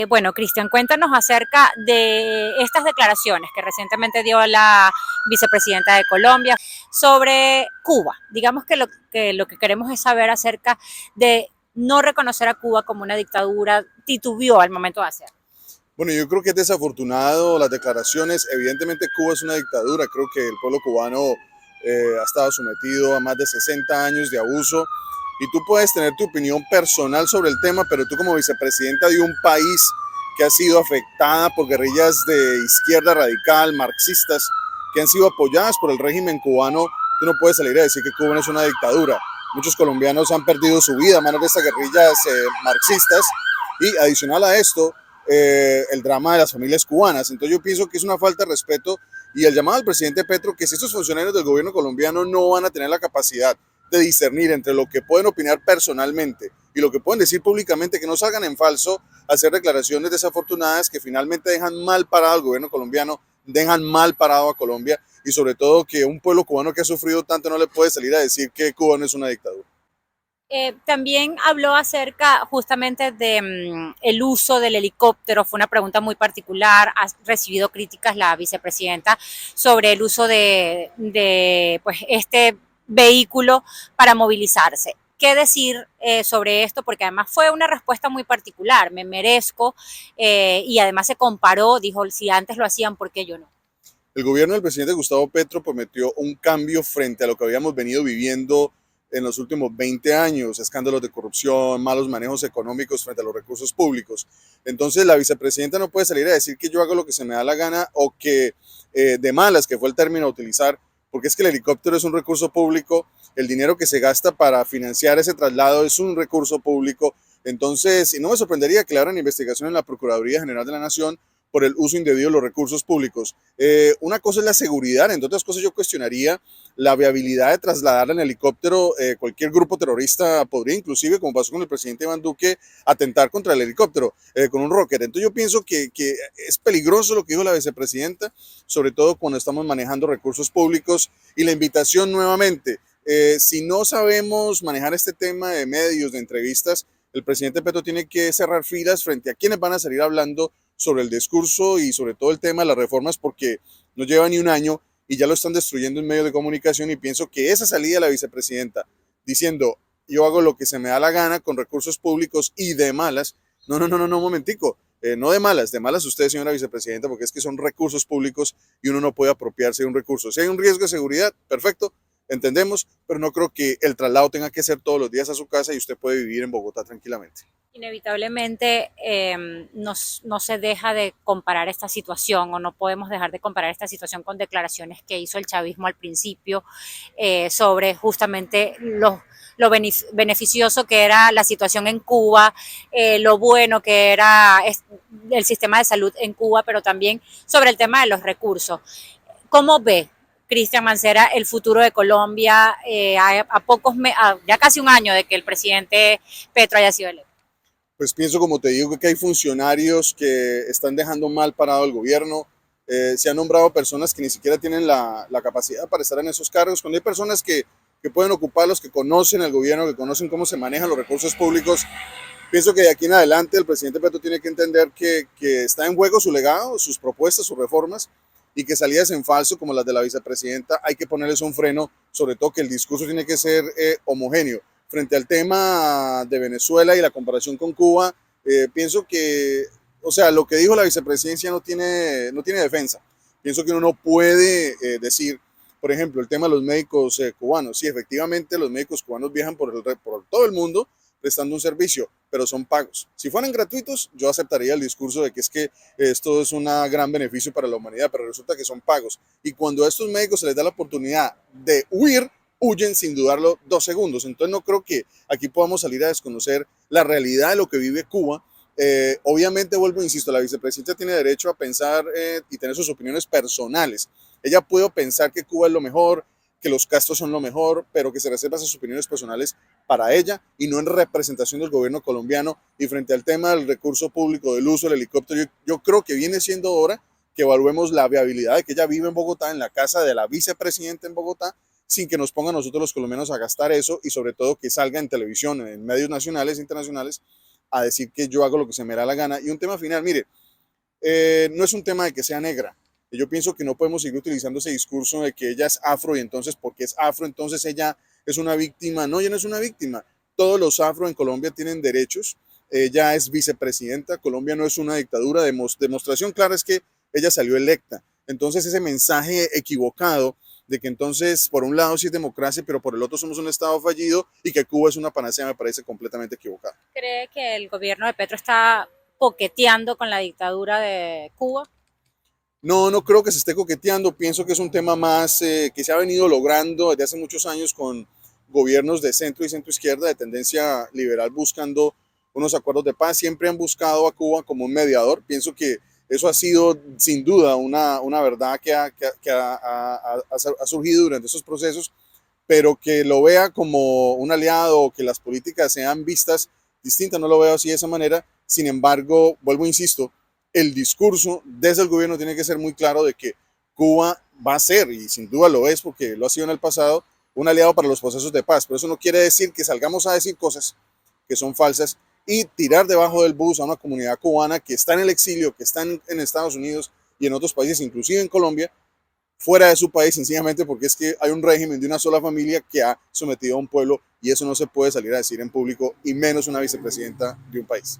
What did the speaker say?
Bueno, Cristian, cuéntanos acerca de estas declaraciones que recientemente dio la vicepresidenta de Colombia sobre Cuba. Digamos que lo que queremos es saber acerca de no reconocer a Cuba como una dictadura, titubeó al momento de hacerlo. Bueno, yo creo que es desafortunado las declaraciones. Evidentemente Cuba es una dictadura. Creo que el pueblo cubano ha estado sometido a más de 60 años de abuso. Y tú puedes tener tu opinión personal sobre el tema, pero tú como vicepresidenta de un país que ha sido afectada por guerrillas de izquierda radical, marxistas, que han sido apoyadas por el régimen cubano, tú no puedes salir a decir que Cuba no es una dictadura. Muchos colombianos han perdido su vida a manos de estas guerrillas marxistas. Y adicional a esto, el drama de las familias cubanas. Entonces yo pienso que es una falta de respeto y el llamado al presidente Petro que si estos funcionarios del gobierno colombiano no van a tener la capacidad de discernir entre lo que pueden opinar personalmente y lo que pueden decir públicamente, que no salgan en falso a hacer declaraciones desafortunadas que finalmente dejan mal parado al gobierno colombiano, dejan mal parado a Colombia y sobre todo que un pueblo cubano que ha sufrido tanto no le puede salir a decir que Cuba no es una dictadura. También habló acerca justamente de el uso del helicóptero. Fue una pregunta muy particular. Ha recibido críticas la vicepresidenta sobre el uso de pues, este vehículo para movilizarse. ¿Qué decir sobre esto? Porque además fue una respuesta muy particular. Me merezco y además se comparó, dijo, si antes lo hacían, ¿por qué yo no? El gobierno del presidente Gustavo Petro prometió un cambio frente a lo que habíamos venido viviendo en los últimos 20 años, escándalos de corrupción, malos manejos económicos frente a los recursos públicos. Entonces la vicepresidenta no puede salir a decir que yo hago lo que se me da la gana o que de malas, que fue el término a utilizar, porque es que el helicóptero es un recurso público, el dinero que se gasta para financiar ese traslado es un recurso público. Entonces, y no me sorprendería que le abran investigación en la Procuraduría General de la Nación por el uso indebido de los recursos públicos. Una cosa es la seguridad, entre otras cosas yo cuestionaría la viabilidad de trasladar en helicóptero. Cualquier grupo terrorista podría inclusive, como pasó con el presidente Iván Duque, atentar contra el helicóptero con un rocket. Entonces yo pienso que es peligroso lo que dijo la vicepresidenta, sobre todo cuando estamos manejando recursos públicos. Y la invitación nuevamente, si no sabemos manejar este tema de medios, de entrevistas, el presidente Petro tiene que cerrar filas frente a quienes van a salir hablando sobre el discurso y sobre todo el tema de las reformas, porque no lleva ni un año y ya lo están destruyendo en medios de comunicación. Y pienso que esa salida de la vicepresidenta diciendo yo hago lo que se me da la gana con recursos públicos y de malas, no, un momentico, no de malas usted, señora vicepresidenta, porque es que son recursos públicos y uno no puede apropiarse de un recurso. Si hay un riesgo de seguridad, perfecto, entendemos, pero no creo que el traslado tenga que ser todos los días a su casa y usted puede vivir en Bogotá tranquilamente. Inevitablemente no se deja de comparar esta situación o no podemos dejar de comparar esta situación con declaraciones que hizo el chavismo al principio sobre justamente lo beneficioso que era la situación en Cuba, lo bueno que era el sistema de salud en Cuba, pero también sobre el tema de los recursos. ¿Cómo ve Cristian Mancera el futuro de Colombia ya casi un año de que el presidente Petro haya sido electo? Pues pienso, como te digo, que hay funcionarios que están dejando mal parado el gobierno. Se han nombrado personas que ni siquiera tienen la capacidad para estar en esos cargos, cuando hay personas que pueden ocuparlos, que conocen el gobierno, que conocen cómo se manejan los recursos públicos. Pienso que de aquí en adelante el presidente Petro tiene que entender que está en juego su legado, sus propuestas, sus reformas, y que salidas en falso como las de la vicepresidenta hay que ponerles un freno, sobre todo que el discurso tiene que ser homogéneo. Frente al tema de Venezuela y la comparación con Cuba, pienso que, o sea, lo que dijo la vicepresidencia no tiene defensa. Pienso que uno no puede decir, por ejemplo, el tema de los médicos cubanos. Sí, efectivamente, los médicos cubanos viajan por todo el mundo prestando un servicio, pero son pagos. Si fueran gratuitos, yo aceptaría el discurso de que es que esto es un gran beneficio para la humanidad, pero resulta que son pagos. Y cuando a estos médicos se les da la oportunidad de huir, huyen sin dudarlo 2 segundos. Entonces no creo que aquí podamos salir a desconocer la realidad de lo que vive Cuba. Obviamente, vuelvo, insisto, la vicepresidenta tiene derecho a pensar y tener sus opiniones personales. Ella puede pensar que Cuba es lo mejor, que los Castros son lo mejor, pero que se reserva sus opiniones personales para ella y no en representación del gobierno colombiano. Y frente al tema del recurso público, del uso del helicóptero, yo creo que viene siendo hora que evaluemos la viabilidad de que ella vive en Bogotá, en la casa de la vicepresidenta en Bogotá, sin que nos pongan a nosotros los colombianos a gastar eso y sobre todo que salga en televisión, en medios nacionales e internacionales, a decir que yo hago lo que se me da la gana. Y un tema final, mire, no es un tema de que sea negra. Yo pienso que no podemos seguir utilizando ese discurso de que ella es afro y entonces porque es afro, entonces ella es una víctima. No, ella no es una víctima. Todos los afro en Colombia tienen derechos. Ella es vicepresidenta. Colombia no es una dictadura. Demostración clara es que ella salió electa. Entonces ese mensaje equivocado de que entonces por un lado sí es democracia, pero por el otro somos un estado fallido y que Cuba es una panacea me parece completamente equivocado. ¿Cree que el gobierno de Petro está coqueteando con la dictadura de Cuba? No, no creo que se esté coqueteando, pienso que es un tema más que se ha venido logrando desde hace muchos años con gobiernos de centro y centro izquierda de tendencia liberal buscando unos acuerdos de paz, siempre han buscado a Cuba como un mediador, pienso que eso ha sido sin duda una verdad que ha surgido durante esos procesos, pero que lo vea como un aliado o que las políticas sean vistas distintas, no lo veo así de esa manera, sin embargo, vuelvo, insisto, el discurso desde el gobierno tiene que ser muy claro de que Cuba va a ser, y sin duda lo es porque lo ha sido en el pasado, un aliado para los procesos de paz. Pero eso no quiere decir que salgamos a decir cosas que son falsas y tirar debajo del bus a una comunidad cubana que está en el exilio, que está en Estados Unidos y en otros países, inclusive en Colombia, fuera de su país, sencillamente porque es que hay un régimen de una sola familia que ha sometido a un pueblo y eso no se puede salir a decir en público y menos una vicepresidenta de un país.